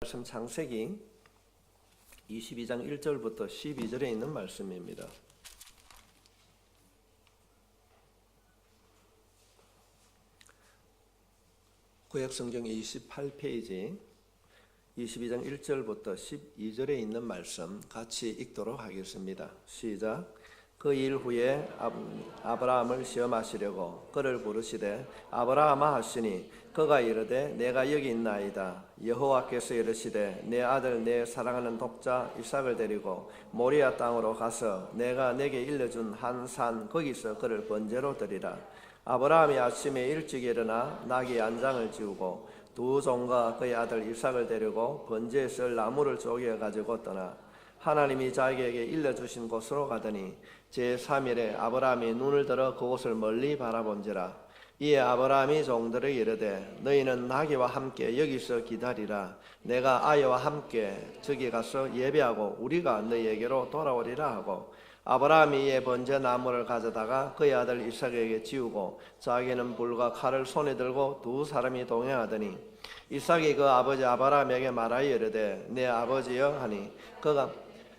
말씀 창세기 22장 1절부터 12절에 있는 말씀입니다. 구약성경 28페이지 22장 1절부터 12절에 있는 말씀 같이 읽도록 하겠습니다. 시작. 그 일 후에 아브라함을 시험하시려고 그를 부르시되 아브라함아 하시니 그가 이르되 내가 여기 있나이다. 여호와께서 이르시되 내 아들 내 사랑하는 독자 이삭을 데리고 모리아 땅으로 가서 내가 내게 일러준 한 산 거기서 그를 번제로 드리라. 아브라함이 아침에 일찍 일어나 나귀 안장을 지우고 두 종과 그의 아들 이삭을 데리고 번제에 쓸 나무를 쪼개 가지고 떠나 하나님이 자기에게 일러주신 곳으로 가더니 제3일에 아브라함이 눈을 들어 그곳을 멀리 바라본지라. 이에 아브라함이 종들에게 이르되 너희는 나귀와 함께 여기서 기다리라. 내가 아이와 함께 저기 가서 예배하고 우리가 너희에게로 돌아오리라 하고 아브라함이 이에 번제 나무를 가져다가 그의 아들 이삭에게 지우고 자기는 불과 칼을 손에 들고 두 사람이 동행하더니 이삭이 그 아버지 아브라함에게 말하여 이르되 내 아버지여 하니 그가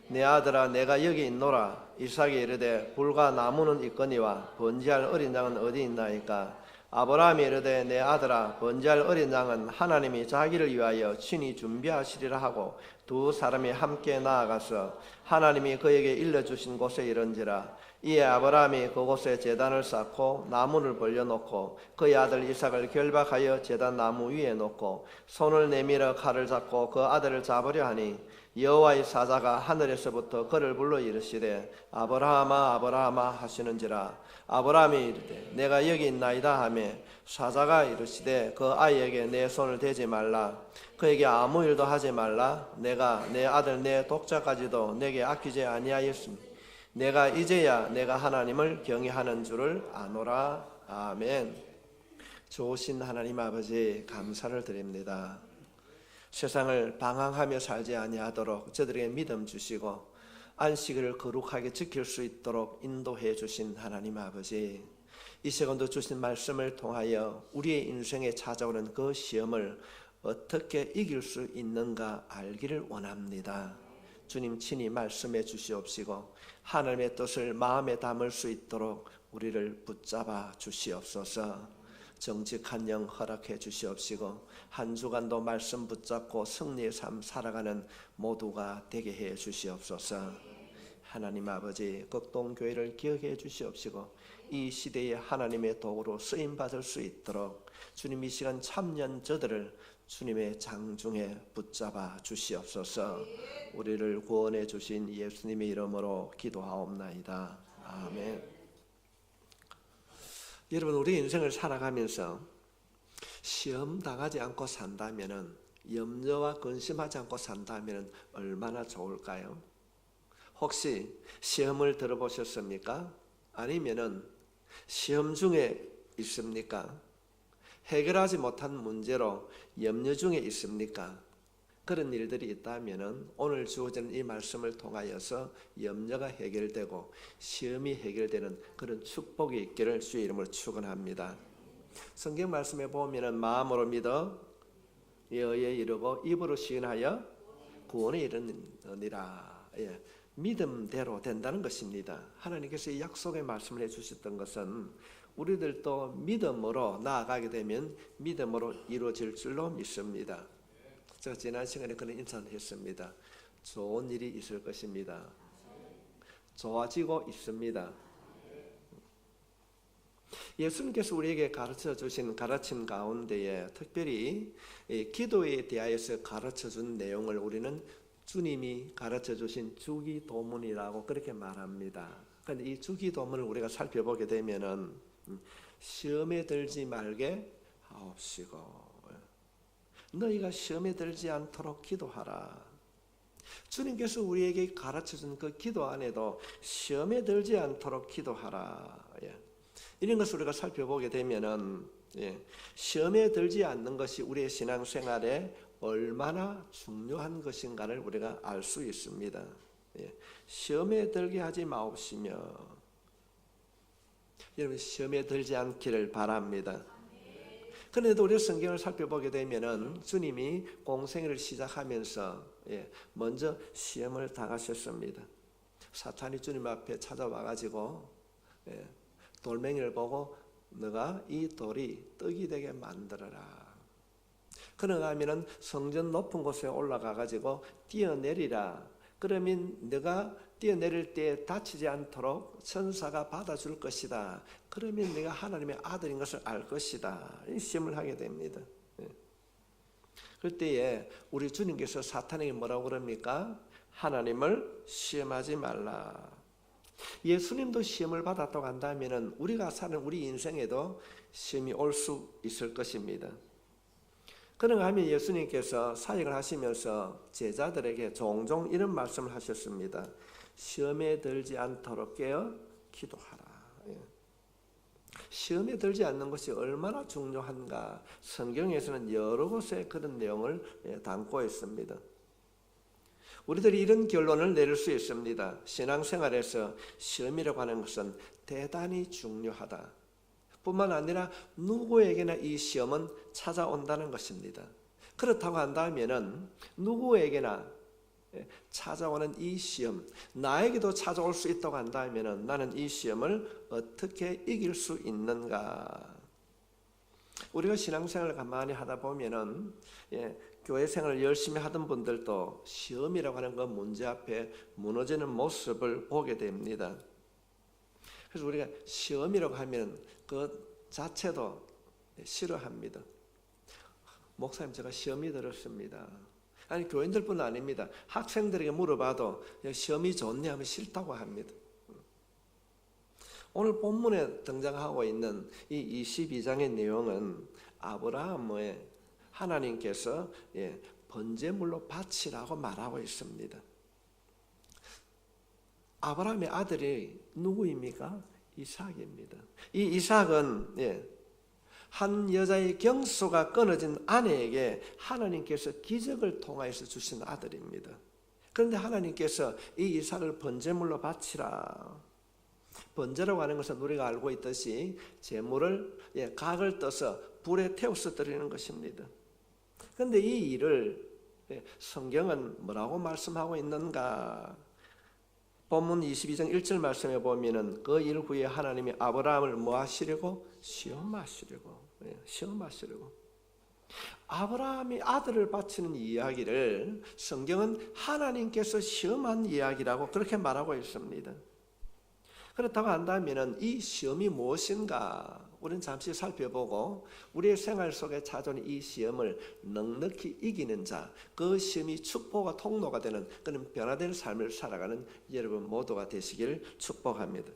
내 아들아 내가 여기 있노라. 이삭이 이르되 불과 나무는 있거니와 번제할 어린 양은 어디 있나이까. 아브라함이 이르되 내 아들아 번제할 어린 양은 하나님이 자기를 위하여 친히 준비하시리라 하고 두 사람이 함께 나아가서 하나님이 그에게 일러주신 곳에 이른지라. 이에 아브라함이 그곳에 제단을 쌓고 나무를 벌려놓고 그의 아들 이삭을 결박하여 제단 나무 위에 놓고 손을 내밀어 칼을 잡고 그 아들을 잡으려 하니 여호와의 사자가 하늘에서부터 그를 불러 이르시되 아브라함아 아브라함아 하시는지라. 아브라함이 이르되 내가 여기 있나이다 하며 사자가 이르시되 그 아이에게 내 손을 대지 말라. 그에게 아무 일도 하지 말라. 내가 내 아들 내 독자까지도 내게 아끼지 아니하였으니 내가 이제야 내가 하나님을 경외하는 줄을 아노라. 아멘. 좋으신 하나님 아버지 감사를 드립니다. 세상을 방황하며 살지 아니하도록 저들에게 믿음 주시고 안식일을 거룩하게 지킬 수 있도록 인도해 주신 하나님 아버지, 이 시간도 주신 말씀을 통하여 우리의 인생에 찾아오는 그 시험을 어떻게 이길 수 있는가 알기를 원합니다. 주님 친히 말씀해 주시옵시고 하나님의 뜻을 마음에 담을 수 있도록 우리를 붙잡아 주시옵소서. 정직한 영 허락해 주시옵시고 한 주간도 말씀 붙잡고 승리의 삶 살아가는 모두가 되게 해 주시옵소서. 하나님 아버지 극동교회를 기억해 주시옵시고 이 시대에 하나님의 도구로 쓰임받을 수 있도록 주님 이 시간 참년 저들을 주님의 장중에 붙잡아 주시옵소서. 우리를 구원해 주신 예수님의 이름으로 기도하옵나이다. 아멘. 여러분, 우리 인생을 살아가면서 시험 당하지 않고 산다면은, 염려와 근심하지 않고 산다면은 얼마나 좋을까요? 혹시 시험을 들어보셨습니까? 아니면은 시험 중에 있습니까? 해결하지 못한 문제로 염려 중에 있습니까? 그런 일들이 있다면은 오늘 주어지는 이 말씀을 통하여서 염려가 해결되고 시험이 해결되는 그런 축복이 있기를 주의 이름으로 축원합니다. 성경 말씀에 보면은 마음으로 믿어 의에 이르고 입으로 시인하여 구원에 이르느니라. 예, 믿음대로 된다는 것입니다. 하나님께서 이 약속의 말씀을 해주셨던 것은 우리들도 믿음으로 나아가게 되면 믿음으로 이루어질 줄로 믿습니다. 제가 지난 시간에 그런 인사를 했습니다. 좋은 일이 있을 것입니다. 좋아지고 있습니다. 예수님께서 우리에게 가르쳐 주신 가르침 가운데에 특별히 기도에 대하여서 가르쳐 준 내용을 우리는 주님이 가르쳐 주신 주기도문이라고 그렇게 말합니다. 그런데 이 주기도문을 우리가 살펴보게 되면은 시험에 들지 말게 하옵시고 너희가 시험에 들지 않도록 기도하라. 주님께서 우리에게 가르쳐준 그 기도 안에도 시험에 들지 않도록 기도하라. 이런 것을 우리가 살펴보게 되면은 시험에 들지 않는 것이 우리의 신앙생활에 얼마나 중요한 것인가를 우리가 알 수 있습니다. 시험에 들게 하지 마옵시며, 여러분 시험에 들지 않기를 바랍니다. 그런데도 우리 성경을 살펴보게 되면은 주님이 공생애를 시작하면서 먼저 시험을 당하셨습니다. 사탄이 주님 앞에 찾아와 가지고 돌멩이를 보고 너가 이 돌이 떡이 되게 만들어라. 그런가 하면은 성전 높은 곳에 올라가 가지고 뛰어내리라. 그러면 너가 뛰어내릴 때 다치지 않도록 천사가 받아줄 것이다. 그러면 네가 하나님의 아들인 것을 알 것이다. 이 시험을 하게 됩니다. 그때에 우리 주님께서 사탄에게 뭐라고 그럽니까? 하나님을 시험하지 말라. 예수님도 시험을 받았다고 한다면 우리가 사는 우리 인생에도 시험이 올 수 있을 것입니다. 그런가 하면 예수님께서 사역을 하시면서 제자들에게 종종 이런 말씀을 하셨습니다. 시험에 들지 않도록 깨어 기도하라. 시험에 들지 않는 것이 얼마나 중요한가. 성경에서는 여러 곳에 그런 내용을 담고 있습니다. 우리들이 이런 결론을 내릴 수 있습니다. 신앙생활에서 시험이라고 하는 것은 대단히 중요하다. 뿐만 아니라 누구에게나 이 시험은 찾아온다는 것입니다. 그렇다고 한다면 누구에게나 찾아오는 이 시험, 나에게도 찾아올 수 있다고 한다면 나는 이 시험을 어떻게 이길 수 있는가? 우리가 신앙생활을 가만히 하다 보면은 교회 생활을 열심히 하던 분들도 시험이라고 하는 그 문제 앞에 무너지는 모습을 보게 됩니다. 그래서 우리가 시험이라고 하면 그 자체도 싫어합니다. 목사님, 제가 시험이 들었습니다. 아니, 교인들뿐 아닙니다. 학생들에게 물어봐도 시험이 좋냐 하면 싫다고 합니다. 오늘 본문에 등장하고 있는 이 22장의 내용은 아브라함의 하나님께서 번제물로 바치라고 말하고 있습니다. 아브라함의 아들이 누구입니까? 이삭입니다. 이 이삭은 한 여자의 경수가 끊어진 아내에게 하나님께서 기적을 통하여서 주신 아들입니다. 그런데 하나님께서 이 이삭을 번제물로 바치라. 번제라고 하는 것은 우리가 알고 있듯이 제물을 각을 떠서 불에 태워서 드리는 것입니다. 그런데 이 일을 성경은 뭐라고 말씀하고 있는가? 본문 22장 1절 말씀에 보면은 그 일 후에 하나님이 아브라함을 뭐 하시려고? 시험하시려고. 아브라함이 아들을 바치는 이야기를 성경은 하나님께서 시험한 이야기라고 그렇게 말하고 있습니다. 그렇다고 한다면 이 시험이 무엇인가? 우리는 잠시 살펴보고 우리의 생활 속에 찾아오는 이 시험을 넉넉히 이기는 자, 그 시험이 축복과 통로가 되는 그런 변화된 삶을 살아가는 여러분 모두가 되시길 축복합니다.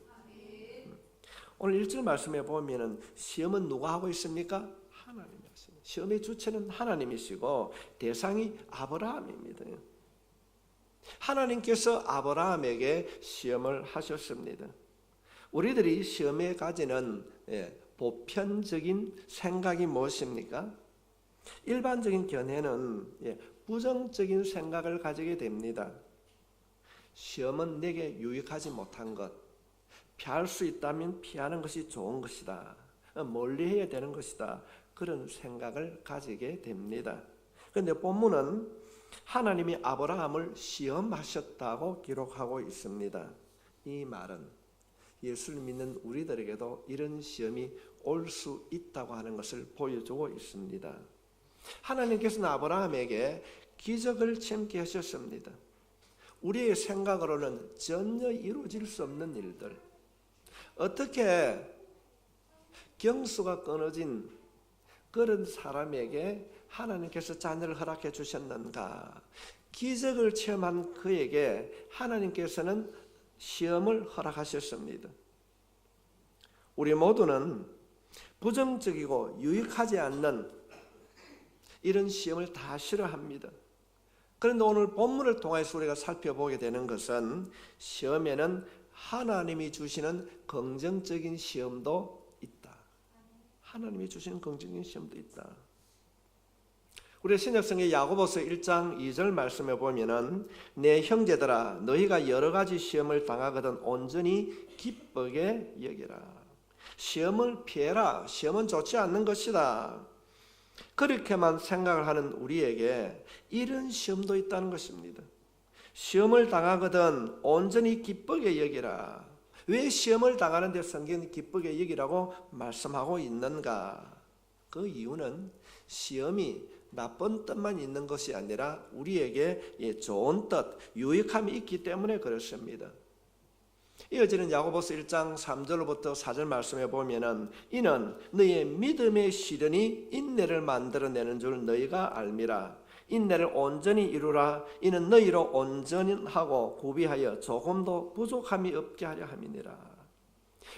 오늘 1절 말씀에 보면은 시험은 누가 하고 있습니까? 하나님이 하십니다. 시험의 주체는 하나님이시고 대상이 아브라함입니다. 하나님께서 아브라함에게 시험을 하셨습니다. 우리들이 시험에 가지는 보편적인 생각이 무엇입니까? 일반적인 견해는 부정적인 생각을 가지게 됩니다. 시험은 내게 유익하지 못한 것, 피할 수 있다면 피하는 것이 좋은 것이다. 멀리 해야 되는 것이다. 그런 생각을 가지게 됩니다. 그런데 본문은 하나님이 아브라함을 시험하셨다고 기록하고 있습니다. 이 말은 예수를 믿는 우리들에게도 이런 시험이 올 수 있다고 하는 것을 보여주고 있습니다. 하나님께서는 아브라함에게 기적을 참게 하셨습니다. 우리의 생각으로는 전혀 이루어질 수 없는 일들, 어떻게 경수가 끊어진 그런 사람에게 하나님께서 자녀를 허락해 주셨는가? 기적을 체험한 그에게 하나님께서는 시험을 허락하셨습니다. 우리 모두는 부정적이고 유익하지 않는 이런 시험을 다 싫어합니다. 그런데 오늘 본문을 통해서 우리가 살펴보게 되는 것은 시험에는 하나님이 주시는 긍정적인 시험도 있다. 하나님이 주시는 긍정적인 시험도 있다. 우리 신약성경 야고보서 1장 2절 말씀에 보면은 내 형제들아 너희가 여러 가지 시험을 당하거든 온전히 기쁘게 여기라. 시험을 피해라. 시험은 좋지 않는 것이다. 그렇게만 생각을 하는 우리에게 이런 시험도 있다는 것입니다. 시험을 당하거든 온전히 기쁘게 여기라. 왜 시험을 당하는데 성경이 기쁘게 여기라고 말씀하고 있는가? 그 이유는 시험이 나쁜 뜻만 있는 것이 아니라 우리에게 좋은 뜻, 유익함이 있기 때문에 그렇습니다. 이어지는 야고보서 1장 3절부터 4절 말씀에 보면은 이는 너희의 믿음의 시련이 인내를 만들어내는 줄 너희가 알미라. 인내를 온전히 이루라. 이는 너희로 온전하고 구비하여 조금도 부족함이 없게 하려 함이니라.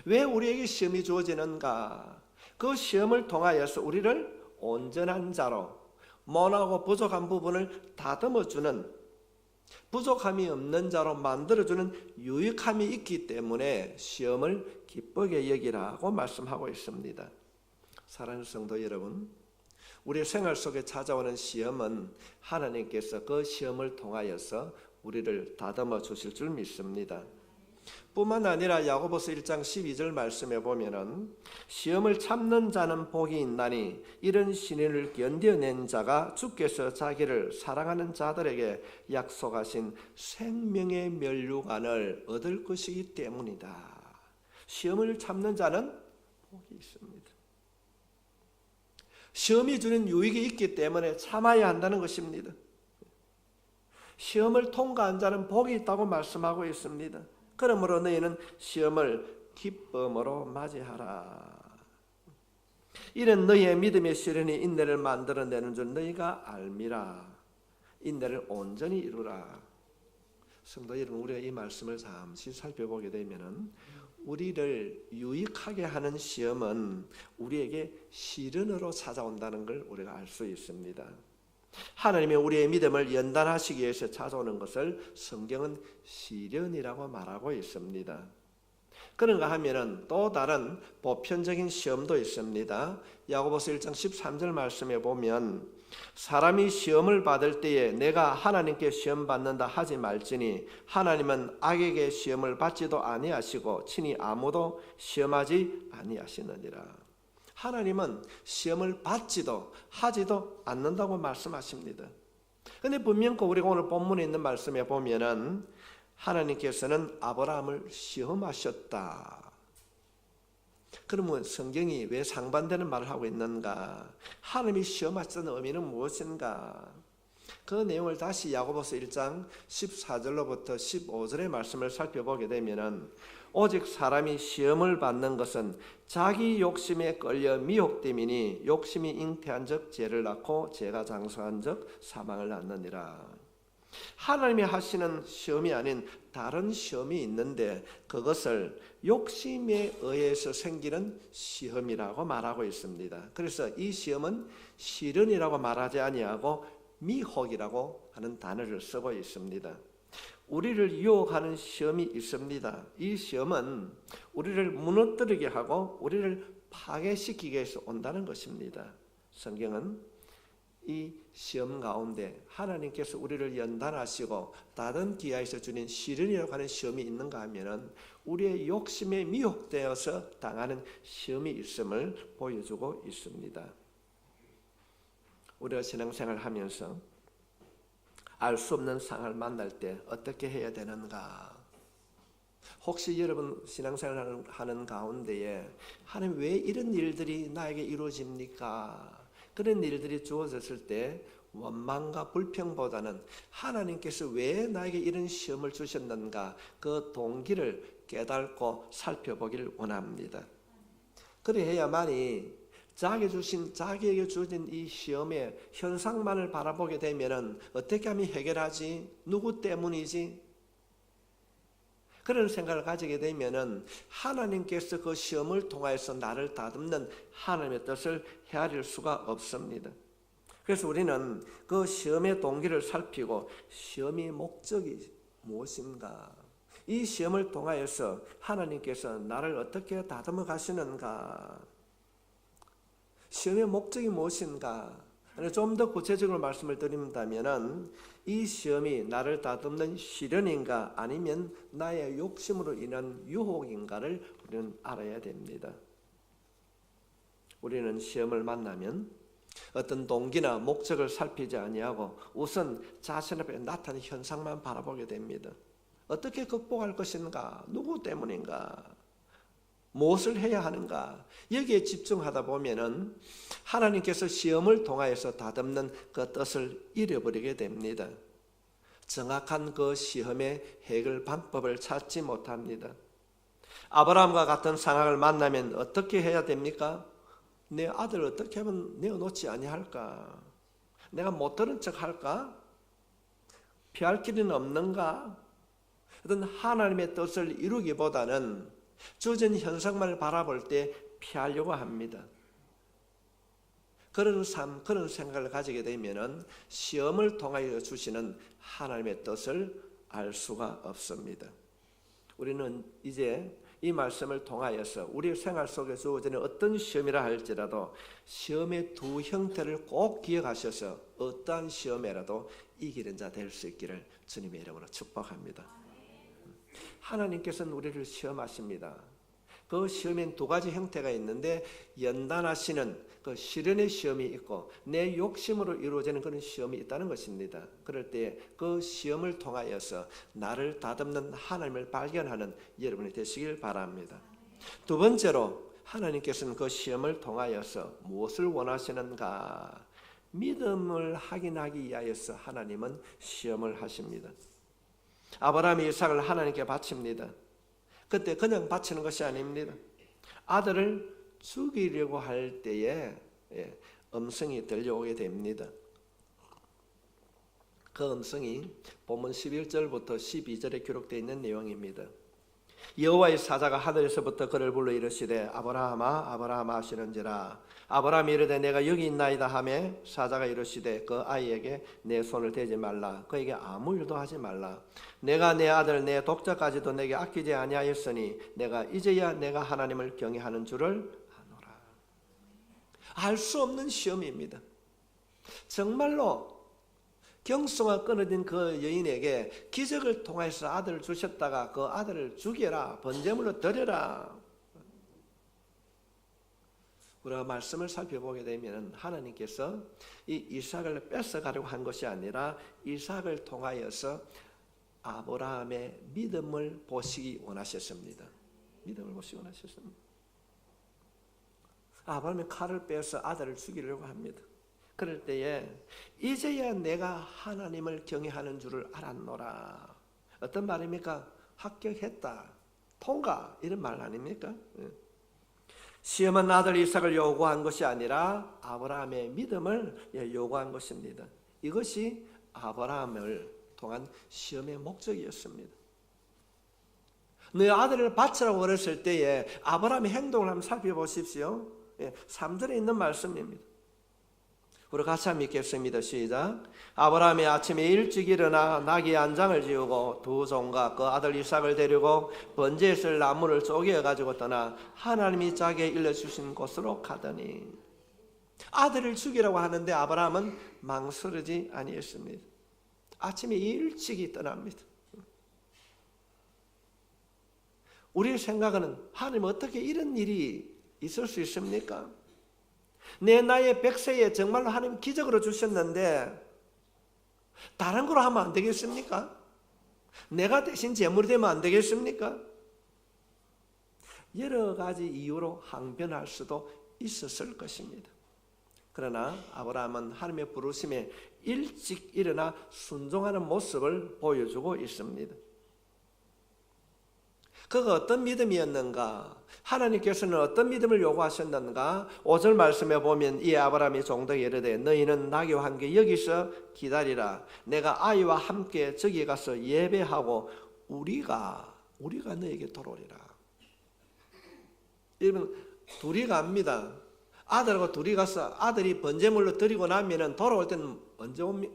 왜 우리에게 시험이 주어지는가? 그 시험을 통하여서 우리를 온전한 자로, 모나고 부족한 부분을 다듬어주는, 부족함이 없는 자로 만들어주는 유익함이 있기 때문에 시험을 기쁘게 여기라고 말씀하고 있습니다. 사랑하는 성도 여러분, 우리 생활 속에 찾아오는 시험은 하나님께서 그 시험을 통하여서 우리를 다듬어 주실 줄 믿습니다. 뿐만 아니라 야고보서 1장 12절 말씀에 보면은 시험을 참는 자는 복이 있나니 이런 시련을 견뎌낸 자가 주께서 자기를 사랑하는 자들에게 약속하신 생명의 면류관을 얻을 것이기 때문이다. 시험을 참는 자는 복이 있습니다. 시험이 주는 유익이 있기 때문에 참아야 한다는 것입니다. 시험을 통과한 자는 복이 있다고 말씀하고 있습니다. 그러므로 너희는 시험을 기쁨으로 맞이하라. 이는 너희의 믿음의 시련이 인내를 만들어내는 줄 너희가 알미라. 인내를 온전히 이루라. 성도 여러분, 우리가 이 말씀을 잠시 살펴보게 되면은 우리를 유익하게 하는 시험은 우리에게 시련으로 찾아온다는 걸 우리가 알 수 있습니다. 하나님이 우리의 믿음을 연단하시기 위해서 찾아오는 것을 성경은 시련이라고 말하고 있습니다. 그런가 하면은 또 다른 보편적인 시험도 있습니다. 야고보서 1장 13절 말씀에 보면 사람이 시험을 받을 때에 내가 하나님께 시험 받는다 하지 말지니 하나님은 악에게 시험을 받지도 아니하시고 친히 아무도 시험하지 아니하시느니라. 하나님은 시험을 받지도 하지도 않는다고 말씀하십니다. 그런데 분명 우리가 오늘 본문에 있는 말씀에 보면은 하나님께서는 아브라함을 시험하셨다. 그러면 성경이 왜 상반되는 말을 하고 있는가? 하나님이 시험하셨다는 의미는 무엇인가? 그 내용을 다시 야고보서 1장 14절로부터 15절의 말씀을 살펴보게 되면은 오직 사람이 시험을 받는 것은 자기 욕심에 끌려 미혹됨이니 욕심이 잉태한 적 죄를 낳고 죄가 장수한 적 사망을 낳느니라. 하나님이 하시는 시험이 아닌 다른 시험이 있는데 그것을 욕심에 의해서 생기는 시험이라고 말하고 있습니다. 그래서 이 시험은 시련이라고 말하지 아니하고 미혹이라고 하는 단어를 쓰고 있습니다. 우리를 유혹하는 시험이 있습니다. 이 시험은 우리를 무너뜨리게 하고 우리를 파괴시키기 위해서 온다는 것입니다. 성경은 이 시험 가운데 하나님께서 우리를 연단하시고 다듬기 위해서 주는 시련이라고 하는 시험이 있는가 하면은 우리의 욕심에 미혹되어서 당하는 시험이 있음을 보여주고 있습니다. 우리가 신앙생활을 하면서 알 수 없는 상황을 만날 때 어떻게 해야 되는가? 혹시 여러분 신앙생활을 하는 가운데에 하나님 왜 이런 일들이 나에게 이루어집니까? 그런 일들이 주어졌을 때 원망과 불평보다는 하나님께서 왜 나에게 이런 시험을 주셨는가? 그 동기를 깨닫고 살펴보기를 원합니다. 그래야만이 자기에게 주어진 이 시험의 현상만을 바라보게 되면은 어떻게 하면 해결하지? 누구 때문이지? 그런 생각을 가지게 되면은 하나님께서 그 시험을 통해서 나를 다듬는 하나님의 뜻을 헤아릴 수가 없습니다. 그래서 우리는 그 시험의 동기를 살피고 시험의 목적이 무엇인가? 이 시험을 통하여서 하나님께서 나를 어떻게 다듬어 가시는가? 시험의 목적이 무엇인가? 좀 더 구체적으로 말씀을 드린다면 이 시험이 나를 다듬는 시련인가 아니면 나의 욕심으로 인한 유혹인가를 우리는 알아야 됩니다. 우리는 시험을 만나면 어떤 동기나 목적을 살피지 아니하고 우선 자신 앞에 나타나는 현상만 바라보게 됩니다. 어떻게 극복할 것인가? 누구 때문인가? 무엇을 해야 하는가? 여기에 집중하다 보면은 하나님께서 시험을 통하여서 다듬는 그 뜻을 잃어버리게 됩니다. 정확한 그 시험의 해결 방법을 찾지 못합니다. 아브라함과 같은 상황을 만나면 어떻게 해야 됩니까? 내 아들 어떻게 하면 내어놓지 아니할까? 내가 못 들은 척 할까? 피할 길은 없는가? 어떤 하나님의 뜻을 이루기보다는 주어진 현상만을 바라볼 때 피하려고 합니다. 그런 삶, 그런 생각을 가지게 되면 시험을 통하여 주시는 하나님의 뜻을 알 수가 없습니다. 우리는 이제 이 말씀을 통하여서 우리 생활 속에 주어지는 어떤 시험이라 할지라도 시험의 두 형태를 꼭 기억하셔서 어떠한 시험에라도 이기는 자 될 수 있기를 주님의 이름으로 축복합니다. 하나님께서는 우리를 시험하십니다. 그 시험엔 두 가지 형태가 있는데 연단하시는 그 시련의 시험이 있고 내 욕심으로 이루어지는 그런 시험이 있다는 것입니다. 그럴 때 그 시험을 통하여서 나를 다듬는 하나님을 발견하는 여러분이 되시길 바랍니다. 두 번째로 하나님께서는 그 시험을 통하여서 무엇을 원하시는가? 믿음을 확인하기 위하여서 하나님은 시험을 하십니다. 아브라함이 이삭을 하나님께 바칩니다. 그때 그냥 바치는 것이 아닙니다. 아들을 죽이려고 할 때에 음성이 들려오게 됩니다. 그 음성이 본문 11절부터 12절에 기록되어 있는 내용입니다. 여호와의 사자가 하늘에서부터 그를 불러 이르시되 아브라함아 아브라함아 하시는지라. 아브라함이 이르되 내가 여기 있나이다 하며 사자가 이르시되 그 아이에게 내 손을 대지 말라. 그에게 아무 일도 하지 말라. 내가 내 아들 내 독자까지도 내게 아끼지 아니하였으니 내가 이제야 내가 하나님을 경외하는 줄을 아노라. 알 수 없는 시험입니다. 정말로 경수가 끊어진 그 여인에게 기적을 통해서 아들을 주셨다가 그 아들을 죽여라, 번제물로 드려라. 우리가 말씀을 살펴보게 되면 하나님께서 이 이삭을 뺏어가려고 한 것이 아니라 이삭을 통하여서 아브라함의 믿음을 보시기 원하셨습니다. 믿음을 보시기 원하셨습니다. 아브라함이 칼을 빼서 아들을 죽이려고 합니다. 그럴 때에 이제야 내가 하나님을 경외하는 줄을 알았노라. 어떤 말입니까? 합격했다, 통과, 이런 말 아닙니까? 시험은 아들 이삭을 요구한 것이 아니라 아브라함의 믿음을 요구한 것입니다. 이것이 아브라함을 통한 시험의 목적이었습니다. 너 아들을 바치라고 그랬을 때에 아브라함의 행동을 한번 살펴보십시오. 3절에 있는 말씀입니다. 우리 같이 한번 읽겠습니다. 시작. 아브라함이 아침에 일찍 일어나 나귀 한 장을 지우고 두 종과 그 아들 이삭을 데리고 번제에 쓸 나무를 쪼개어 가지고 떠나 하나님이 자기에 일러주신 곳으로 가더니 아들을 죽이라고 하는데 아브라함은 망설이지 아니했습니다. 아침에 일찍이 떠납니다. 우리의 생각은 하나님 어떻게 이런 일이 있을 수 있습니까? 내 나이에 100세에 정말로 하나님 기적으로 주셨는데 다른 거로 하면 안 되겠습니까? 내가 대신 제물이 되면 안 되겠습니까? 여러 가지 이유로 항변할 수도 있었을 것입니다. 그러나 아브라함은 하나님의 부르심에 일찍 일어나 순종하는 모습을 보여주고 있습니다. 그가 어떤 믿음이었는가? 하나님께서는 어떤 믿음을 요구하셨는가? 5절 말씀에 보면 이 아브라함이 종들에게 이르되 너희는 나귀와 함께 여기서 기다리라. 내가 아이와 함께 저기 가서 예배하고 우리가 너에게 돌아오리라. 여러분 둘이 갑니다. 아들하고 둘이 가서 아들이 번제물로 드리고 나면은 돌아올 때는 언제 옵니까?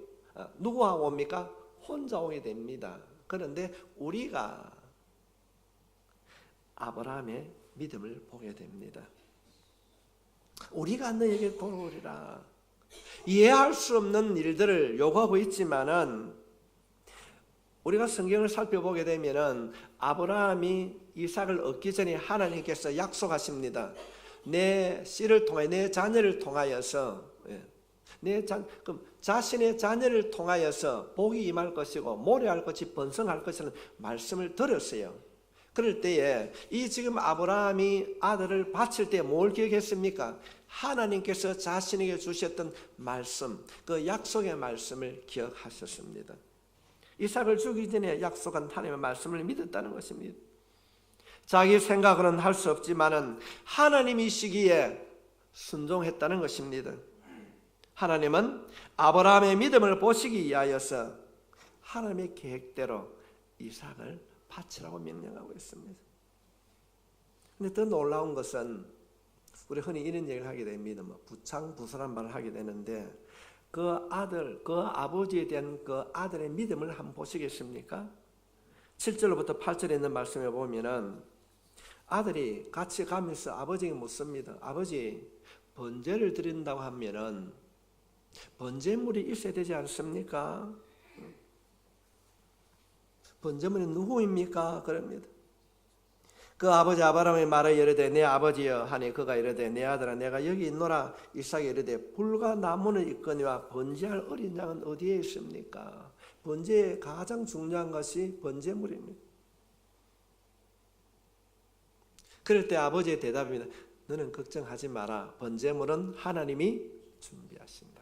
누구하고 옵니까? 혼자 오게 됩니다. 그런데 우리가 아브라함의 믿음을 보게 됩니다. 우리가 너에게 돌아오리라. 이해할 수 없는 일들을 요구하고 있지만은 우리가 성경을 살펴보게 되면은 아브라함이 이삭을 얻기 전에 하나님께서 약속하십니다. 내 씨를 통해 내 자녀를 통하여서 그럼 자신의 자녀를 통하여서 복이 임할 것이고 모래알 것이 번성할 것이라는 말씀을 들었어요. 그럴 때에 이 지금 아브라함이 아들을 바칠 때 뭘 기억했습니까? 하나님께서 자신에게 주셨던 말씀, 그 약속의 말씀을 기억하셨습니다. 이삭을 죽이기 전에 약속한 하나님의 말씀을 믿었다는 것입니다. 자기 생각으로는 할 수 없지만은 하나님이시기에 순종했다는 것입니다. 하나님은 아브라함의 믿음을 보시기 위하여서 하나님의 계획대로 이삭을 바치라고 명령하고 있습니다. 근데 더 놀라운 것은 우리 흔히 이런 얘기를 하게 됩니다. 부창부수란 말을 하게 되는데 그 아들, 그 아버지에 대한 그 아들의 믿음을 한번 보시겠습니까? 7절부터 8절에 있는 말씀에 보면은 아들이 같이 가면서 아버지에게 묻습니다. 아버지, 번제를 드린다고 하면은 번제물이 있어야 되지 않습니까? 번제물이 누구입니까? 그럽니다. 그 아버지 아브라함이 말하여 이르되 내 아버지여 하니 그가 이르되 내 아들아 내가 여기 있노라. 이삭이 이르되 불과 나무는 있거니와 번제할 어린 양은 어디에 있습니까? 번제의 가장 중요한 것이 번제물입니다. 그럴 때 아버지의 대답입니다. 너는 걱정하지 마라. 번제물은 하나님이 준비하신다.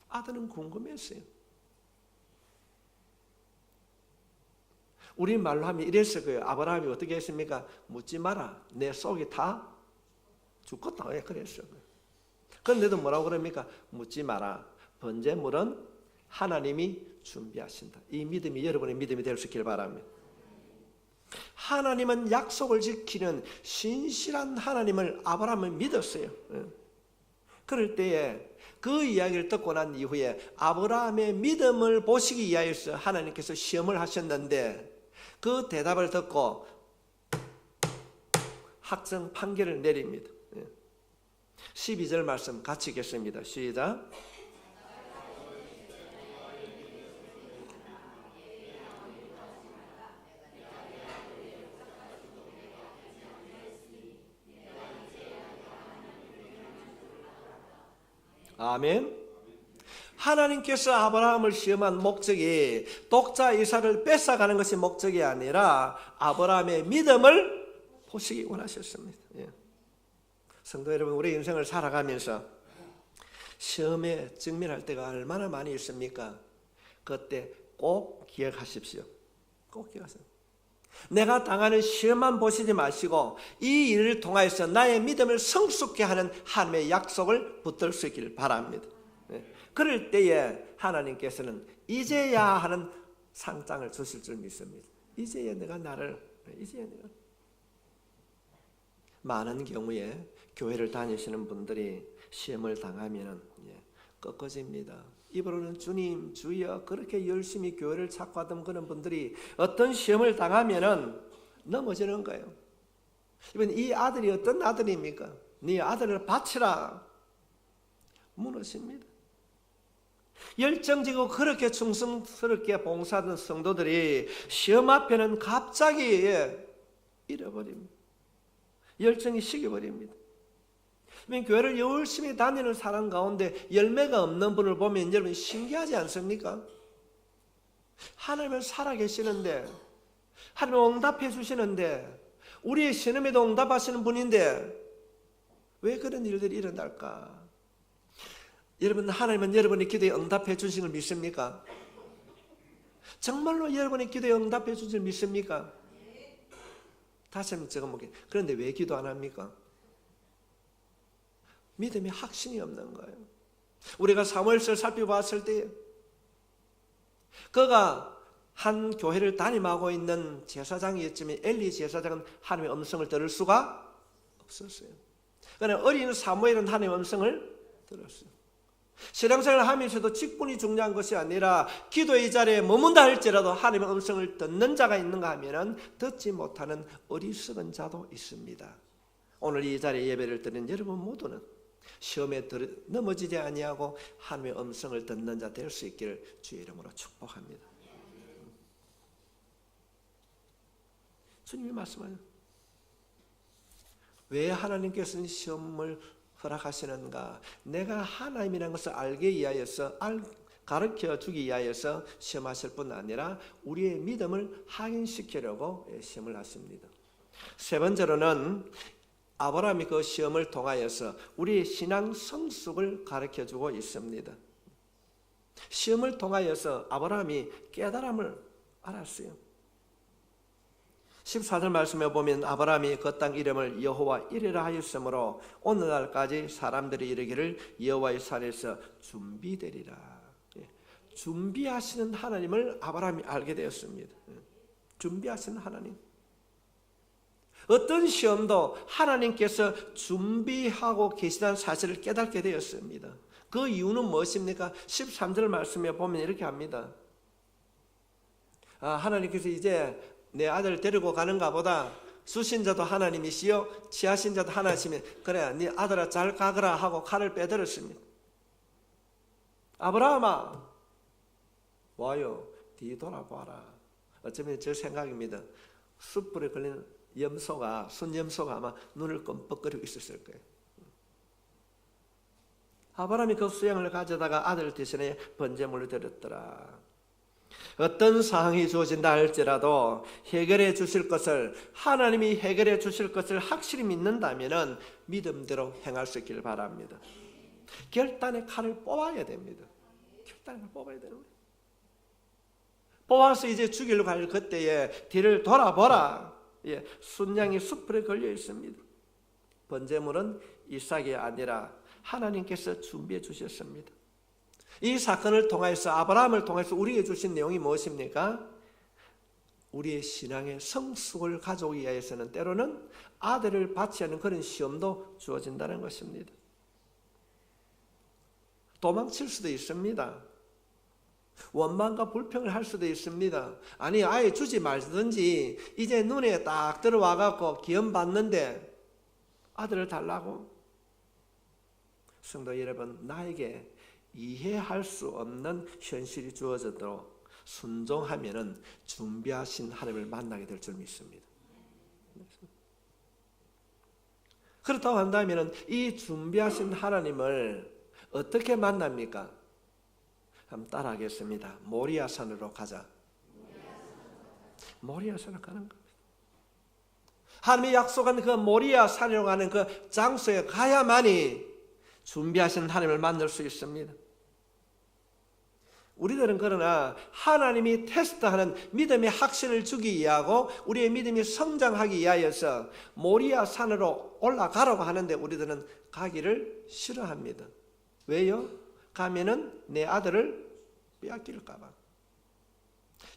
아들은 궁금했어요. 우리 말로 하면 이랬을 거예요. 아브라함이 어떻게 했습니까? 묻지 마라. 내 속이 다 죽겠다. 그랬어요. 그런데도 뭐라고 그럽니까? 묻지 마라. 번제물은 하나님이 준비하신다. 이 믿음이 여러분의 믿음이 될 수 있길 바랍니다. 하나님은 약속을 지키는 신실한 하나님을 아브라함은 믿었어요. 그럴 때에 그 이야기를 듣고 난 이후에 아브라함의 믿음을 보시기 위하여서 하나님께서 시험을 하셨는데 그 대답을 듣고 확정 판결을 내립니다. 12절 말씀 같이 읽겠습니다. 시작. 아멘. 하나님께서 아브라함을 시험한 목적이 독자 이삭을 뺏어가는 것이 목적이 아니라 아브라함의 믿음을 보시기 원하셨습니다. 성도 여러분, 우리 인생을 살아가면서 시험에 직면할 때가 얼마나 많이 있습니까? 그때 꼭 기억하십시오. 꼭 기억하세요. 내가 당하는 시험만 보시지 마시고 이 일을 통하여서 나의 믿음을 성숙케 하는 하나님의 약속을 붙들 수 있기를 바랍니다. 그럴 때에 하나님께서는 이제야 하는 상장을 주실 줄 믿습니다. 이제야 내가 많은 경우에 교회를 다니시는 분들이 시험을 당하면 꺾어집니다. 입으로는 주님, 주여 그렇게 열심히 교회를 찾고 하던 그런 분들이 어떤 시험을 당하면 넘어지는 거예요. 이번 이 아들이 어떤 아들입니까? 네 아들을 바치라. 무너집니다. 열정지고 그렇게 충성스럽게 봉사하던 성도들이 시험 앞에는 갑자기 잃어버립니다. 열정이 식어버립니다. 교회를 열심히 다니는 사람 가운데 열매가 없는 분을 보면 여러분 신기하지 않습니까? 하나님은 살아계시는데 하나님은 응답해 주시는데 우리의 신음에도 응답하시는 분인데 왜 그런 일들이 일어날까? 여러분, 하나님은 여러분의 기도에 응답해 주신 걸 믿습니까? 정말로 여러분의 기도에 응답해 주신 걸 믿습니까? 다시 한번 적어볼게요. 그런데 왜 기도 안 합니까? 믿음에 확신이 없는 거예요. 우리가 사무엘서를 살펴봤을 때 그가 한 교회를 담임하고 있는 제사장이었지만 엘리 제사장은 하나님의 음성을 들을 수가 없었어요. 그러나 어린 사무엘은 하나님의 음성을 들었어요. 신앙생활을 하면서도 직분이 중요한 것이 아니라 기도의 자리에 머문다 할지라도 하나님의 음성을 듣는 자가 있는가 하면 듣지 못하는 어리석은 자도 있습니다. 오늘 이 자리에 예배를 드린 여러분 모두는 시험에 넘어지지 아니하고 하나님의 음성을 듣는 자 될 수 있기를 주의 이름으로 축복합니다. 주님이 말씀하세요. 왜 하나님께서는 시험을 허락하시는가? 내가 하나님이라는 것을 알게 위하여서 가르쳐 주기 위하여서 시험하실 뿐 아니라 우리의 믿음을 확인시키려고 시험을 하십니다. 세 번째로는 아브라함이 그 시험을 통하여서 우리의 신앙 성숙을 가르쳐 주고 있습니다. 시험을 통하여서 아브라함이 깨달음을 알았어요. 14절 말씀에 보면 아브라함이 그 땅 이름을 여호와 이레라 하였으므로 오늘날까지 사람들이 이르기를 여호와의 산에서 준비되리라. 준비하시는 하나님을 아브라함이 알게 되었습니다. 준비하시는 하나님. 어떤 시험도 하나님께서 준비하고 계시다는 사실을 깨닫게 되었습니다. 그 이유는 무엇입니까? 13절 말씀에 보면 이렇게 합니다. 하나님께서 이제 내 아들을 데리고 가는가 보다. 주신 자도 하나님이시요 취하신 자도 하나님이시면 그래 네 아들아 잘 가거라 하고 칼을 빼들었습니다. 아브라함아 와요 뒤돌아봐라. 어쩌면 저 생각입니다. 숯불에 걸리는 염소가 순염소가 아마 눈을 껌뻑거리고 있었을 거예요. 아브라함이 그 수양을 가져다가 아들 대신에 번제물을 드렸더라. 어떤 상황이 주어진다 할지라도 해결해 주실 것을 하나님이 해결해 주실 것을 확실히 믿는다면 믿음대로 행할 수 있기를 바랍니다. 결단의 칼을 뽑아야 됩니다. 결단의 칼을 뽑아야 되는 거예요. 뽑아서 이제 죽이려고 할 그때에 뒤를 돌아보라. 순양이 숯불에 걸려 있습니다. 번제물은 이삭이 아니라 하나님께서 준비해 주셨습니다. 이 사건을 통해서 아브라함을 통해서 우리에게 주신 내용이 무엇입니까? 우리의 신앙의 성숙을 가져오기 위해서는 때로는 아들을 받지 않는 그런 시험도 주어진다는 것입니다. 도망칠 수도 있습니다. 원망과 불평을 할 수도 있습니다. 아니 아예 주지 말든지 이제 눈에 딱 들어와 갖고 기염 받는데 아들을 달라고. 성도 여러분, 나에게 이해할 수 없는 현실이 주어져도 순종하면은 준비하신 하나님을 만나게 될 줄 믿습니다. 그렇다고 한다면은 이 준비하신 하나님을 어떻게 만납니까? 한번 따라하겠습니다. 모리아산으로 가자. 모리아산으로 가는 겁니다. 하나님이 약속한 그 모리아산으로 가는 그 장소에 가야만이 준비하신 하나님을 만날 수 있습니다. 우리들은 그러나 하나님이 테스트하는 믿음의 확신을 주기 위하고 우리의 믿음이 성장하기 위하여서 모리아산으로 올라가라고 하는데 우리들은 가기를 싫어합니다. 왜요? 가면은 내 아들을 빼앗길까 봐.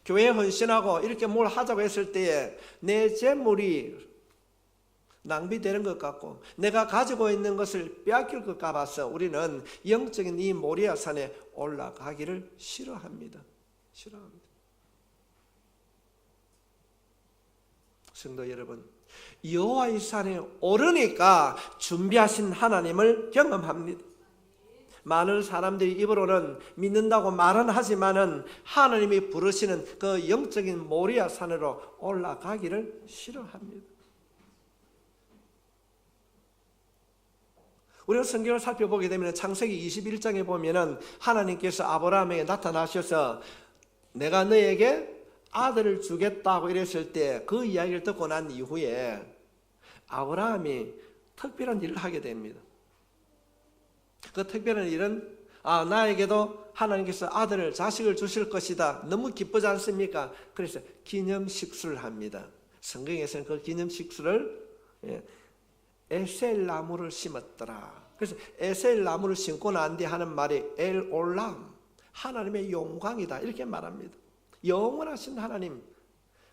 교회에 헌신하고 이렇게 뭘 하자고 했을 때에 내 재물이 낭비되는 것 같고 내가 가지고 있는 것을 빼앗길 것 같아서 우리는 영적인 이 모리아산에 올라가기를 싫어합니다. 싫어합니다. 성도 여러분, 여호와의 산에 오르니까 준비하신 하나님을 경험합니다. 많은 사람들이 입으로는 믿는다고 말은 하지만은 하나님이 부르시는 그 영적인 모리아산으로 올라가기를 싫어합니다. 우리가 성경을 살펴보게 되면 창세기 21장에 보면은 하나님께서 아브라함에게 나타나셔서 내가 너에게 아들을 주겠다고 이랬을 때 그 이야기를 듣고 난 이후에 아브라함이 특별한 일을 하게 됩니다. 그 특별한 일은 나에게도 하나님께서 아들을 자식을 주실 것이다. 너무 기쁘지 않습니까? 그래서 기념식수를 합니다. 성경에서는 그 기념식수를 에셀 나무를 심었더라. 그래서 에셀 나무를 심고 난 뒤에 하는 말이 엘올람, 하나님의 영광이다 이렇게 말합니다. 영원하신 하나님.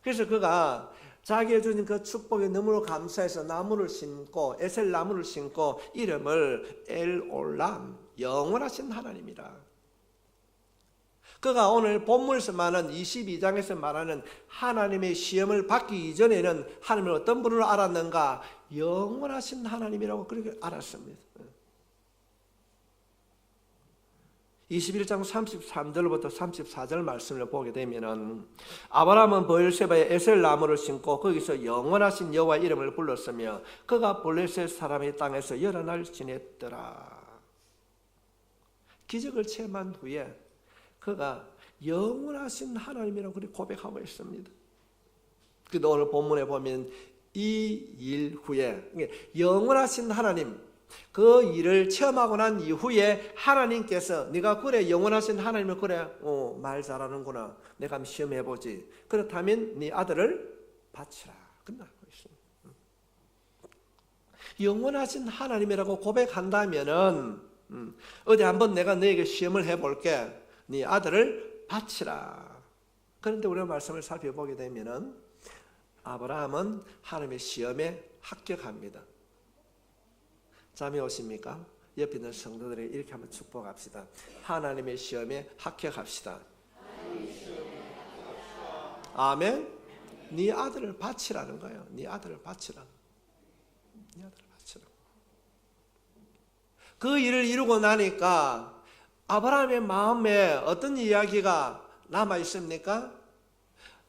그래서 그가 자기의 주신 그 축복에 너무나 감사해서 나무를 심고 에셀 나무를 심고 이름을 엘올람, 영원하신 하나님이라. 그가 오늘 본문에서 말하는 22장에서 말하는 하나님의 시험을 받기 이전에는 하나님을 어떤 분으로 알았는가? 영원하신 하나님이라고 그렇게 알았습니다. 21장 33절부터 34절 말씀을 보게 되면은 아브라함은 브엘세바에 에셀 나무를 심고 거기서 영원하신 여호와 이름을 불렀으며 그가 블레셋 사람의 땅에서 여러 날 지냈더라. 기적을 체험한 후에 그가 영원하신 하나님이라고 그렇게 고백하고 있습니다. 그래도 오늘 본문에 보면 이 일 후에 영원하신 하나님, 그 일을 체험하고 난 이후에 하나님께서 네가 그래 영원하신 하나님을 그래 말 잘하는구나, 내가 한번 시험해보지, 그렇다면 네 아들을 바치라 끝나고 있습니다. 영원하신 하나님이라고 고백한다면은 어디 한번 내가 너에게 시험을 해볼게, 네 아들을 바치라. 그런데 우리가 말씀을 살펴보게 되면은 아브라함은 하나님의 시험에 합격합니다. 잠이 오십니까? 옆에 있는 성도들에게 이렇게 한번 축복합시다. 하나님의 시험에 합격합시다. 아멘. 네 아들을 바치라는 거예요. 네 아들을 바치라. 네 아들을 바치라. 그 일을 이루고 나니까 아브라함의 마음에 어떤 이야기가 남아 있습니까?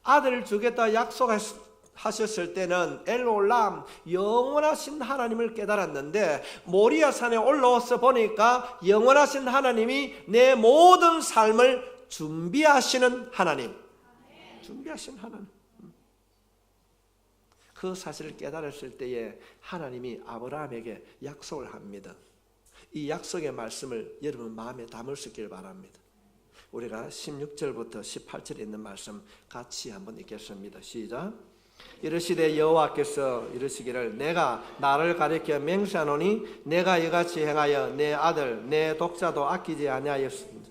아들을 주겠다 약속하셨을 때는 엘올람 영원하신 하나님을 깨달았는데 모리아 산에 올라와서 보니까 영원하신 하나님이 내 모든 삶을 준비하시는 하나님, 준비하신 하나님. 그 사실을 깨달았을 때에 하나님이 아브라함에게 약속을 합니다. 이 약속의 말씀을 여러분 마음에 담을 수 있길 바랍니다. 우리가 16절부터 18절에 있는 말씀 같이 한번 읽겠습니다. 시작. 이르시되 여호와께서 이르시기를 내가 나를 가리켜 맹세하노니 내가 이같이 행하여 내 아들 내 독자도 아끼지 아니하였습니다.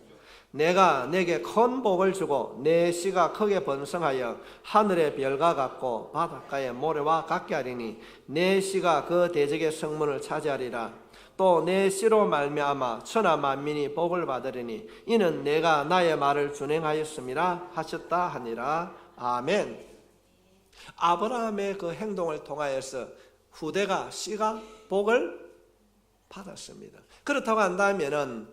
내가 내게 큰 복을 주고 내 씨가 크게 번성하여 하늘의 별과 같고 바닷가의 모래와 같게 하리니 내 씨가 그 대적의 성문을 차지하리라. 또 내 씨로 말미암아 천하 만민이 복을 받으리니 이는 내가 나의 말을 준행하였음이라 하셨다 하니라. 아멘. 아브라함의 그 행동을 통하여서 후대가 씨가 복을 받았습니다. 그렇다고 한다면은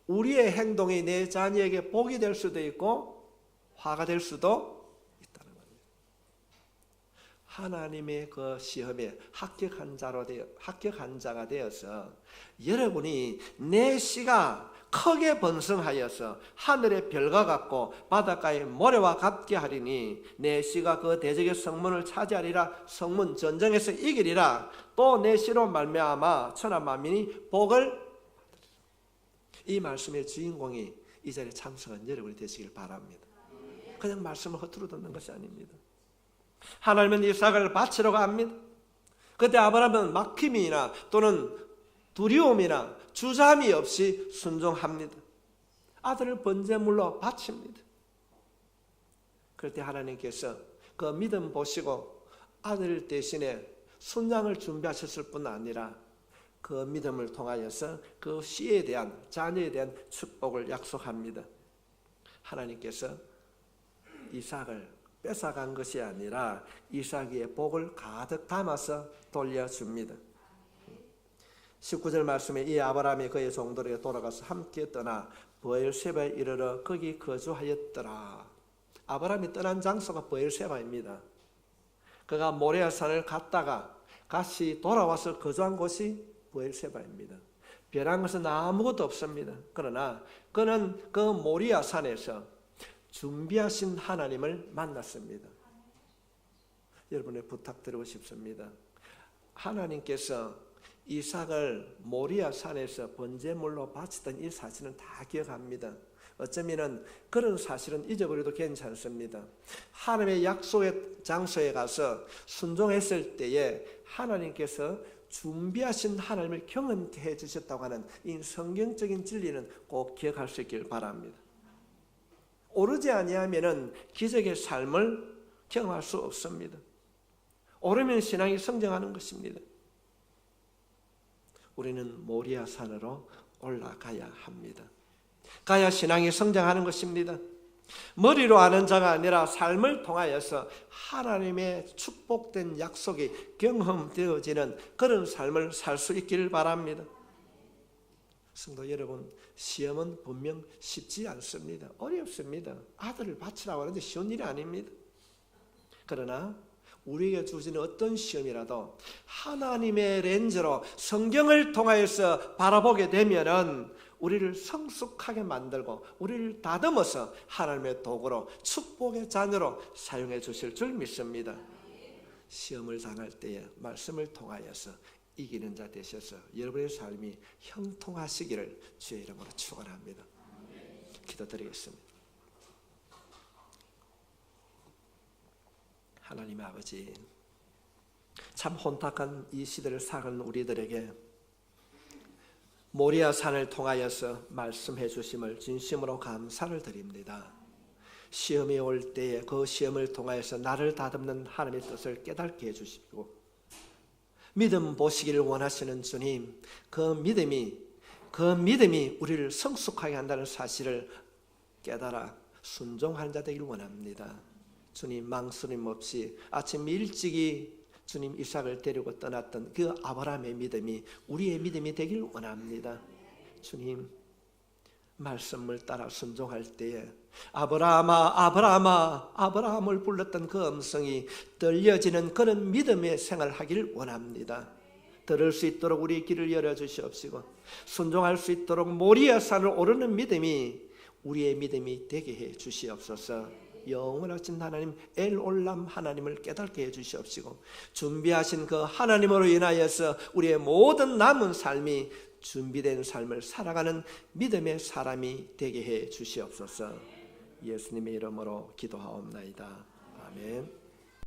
우리의 행동이 내 자녀에게 복이 될 수도 있고 화가 될 수도 있다는 겁니다. 하나님의 그 시험에 합격한 자가 되어서 여러분이 내 씨가 크게 번성하여서 하늘의 별과 같고 바닷가의 모래와 같게 하리니 내 씨가 그 대적의 성문을 차지하리라. 성문 전쟁에서 이기리라. 또 내 씨로 말미암아 천하 만민이 복을. 이 말씀의 주인공이 이 자리에 참석한 여러분이 되시길 바랍니다. 그냥 말씀을 허투루 듣는 것이 아닙니다. 하나님은 이삭을 바치러 갑니다. 그때 아브라함은 막힘이나 또는 두려움이나 주저함이 없이 순종합니다. 아들을 번제물로 바칩니다. 그럴 때 하나님께서 그 믿음 보시고 아들 대신에 순양을 준비하셨을 뿐 아니라 그 믿음을 통하여서 그 씨에 대한, 자녀에 대한 축복을 약속합니다. 하나님께서 이삭을 뺏어간 것이 아니라 이삭의 복을 가득 담아서 돌려줍니다. 19절 말씀에 이 아브라함이 그의 종들에게 돌아가서 함께 떠나 브엘세바에 이르러 거기 거주하였더라. 아브라함이 떠난 장소가 브엘세바입니다. 그가 모리아산을 갔다가 다시 돌아와서 거주한 곳이 브엘세바입니다. 변한 것은 아무것도 없습니다. 그러나 그는 그 모리아산에서 준비하신 하나님을 만났습니다. 여러분의 부탁드리고 싶습니다. 하나님께서 이삭을 모리아산에서 번제물로 바치던 이 사실은 다 기억합니다. 어쩌면 그런 사실은 잊어버려도 괜찮습니다. 하나님의 약속의 장소에 가서 순종했을 때에 하나님께서 준비하신 하나님을 경험해 주셨다고 하는 이 성경적인 진리는 꼭 기억할 수 있길 바랍니다. 오르지 아니하면은 기적의 삶을 경험할 수 없습니다. 오르면 신앙이 성장하는 것입니다. 우리는 모리아 산으로 올라가야 합니다. 가야 신앙이 성장하는 것입니다. 머리로 아는 자가 아니라 삶을 통하여서 하나님의 축복된 약속이 경험되어지는 그런 삶을 살 수 있기를 바랍니다. 성도 여러분, 시험은 분명 쉽지 않습니다. 어렵습니다. 아들을 바치라고 하는데 쉬운 일이 아닙니다. 그러나 우리에게 주어지는 어떤 시험이라도 하나님의 렌즈로 성경을 통하여서 바라보게 되면은 우리를 성숙하게 만들고 우리를 다듬어서 하나님의 도구로 축복의 자녀로 사용해 주실 줄 믿습니다. 시험을 당할 때에 말씀을 통하여서 이기는 자 되셔서 여러분의 삶이 형통하시기를 주의 이름으로 축원합니다. 기도드리겠습니다. 하나님 아버지, 참 혼탁한 이 시대를 살아가는 우리들에게 모리아 산을 통하여서 말씀해 주심을 진심으로 감사를 드립니다. 시험이 올 때에 그 시험을 통하여서 나를 다듬는 하나님의 뜻을 깨닫게 해주시고 믿음 보시기를 원하시는 주님, 그 믿음이 우리를 성숙하게 한다는 사실을 깨달아 순종하는 자 되길 원합니다. 주님, 망설임 없이 아침 일찍이 주님 이삭을 데리고 떠났던 그 아브라함의 믿음이 우리의 믿음이 되길 원합니다. 주님, 말씀을 따라 순종할 때에 아브라함아 아브라함아 아브라함을 불렀던 그 음성이 들려지는 그런 믿음의 생활을 하길 원합니다. 들을 수 있도록 우리 길을 열어주시옵시고 순종할 수 있도록 모리아 산을 오르는 믿음이 우리의 믿음이 되게 해 주시옵소서. 영원하신 하나님 엘올람 하나님을 깨닫게 해 주시옵시고 준비하신 그 하나님으로 인하여서 우리의 모든 남은 삶이 준비된 삶을 살아가는 믿음의 사람이 되게 해 주시옵소서. 예수님의 이름으로 기도하옵나이다. 아멘.